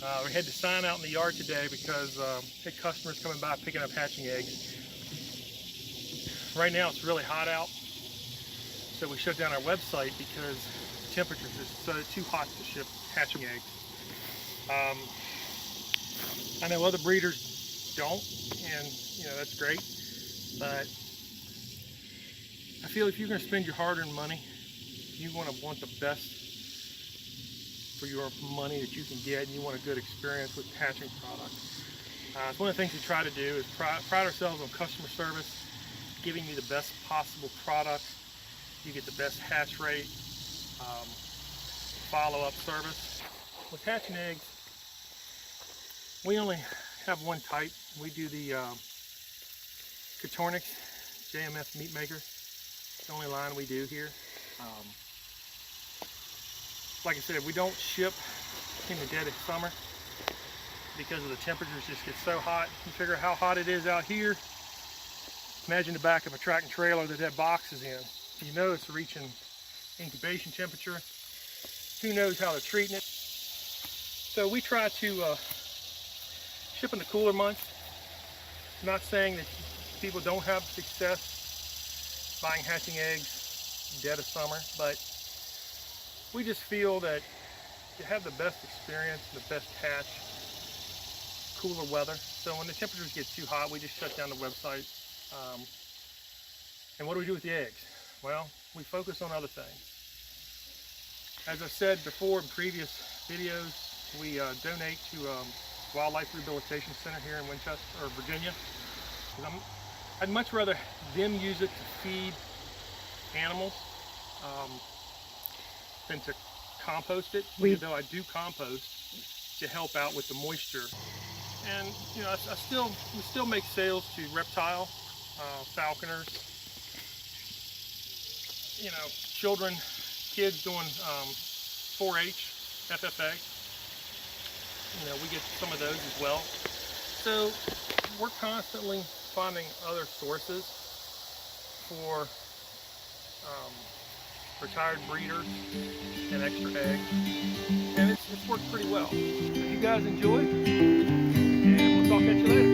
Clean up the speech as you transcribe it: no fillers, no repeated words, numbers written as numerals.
We had the sign out in the yard today because had customers coming by picking up hatching eggs. Right now it's really hot out, so we shut down our website because the temperatures are too hot to ship hatching eggs. I know other breeders don't, and that's great, but I feel if you're going to spend your hard-earned money, you want the best for your money that you can get, and you want a good experience with hatching products. It's one of the things we try to do is pride ourselves on customer service, giving you the best possible product. You get the best hatch rate, follow-up service. With hatching eggs, we only have one type. We do the Coturnix JMF Meat Maker. It's the only line we do here. Like I said, we don't ship in the dead of summer because of the temperatures just get so hot. You figure how hot it is out here. Imagine the back of a tractor trailer that boxes in. You know it's reaching incubation temperature. Who knows how they're treating it. So we try to ship in the cooler months. I'm not saying that people don't have success buying hatching eggs dead of summer, but we just feel that to have the best experience, the best hatch, cooler weather. So when the temperatures get too hot, we just shut down the website. And what do we do with the eggs? Well, we focus on other things. As I've said before in previous videos, we donate to Wildlife Rehabilitation Center here in Winchester, or Virginia. I'd much rather them use it to feed animals than to compost it, even though I do compost to help out with the moisture. And we still make sales to reptile, falconers, children, kids doing 4-H, FFA. We get some of those as well. So we're constantly finding other sources for retired breeders and extra eggs, and it's worked pretty well. So you guys enjoy, and we'll talk at you later.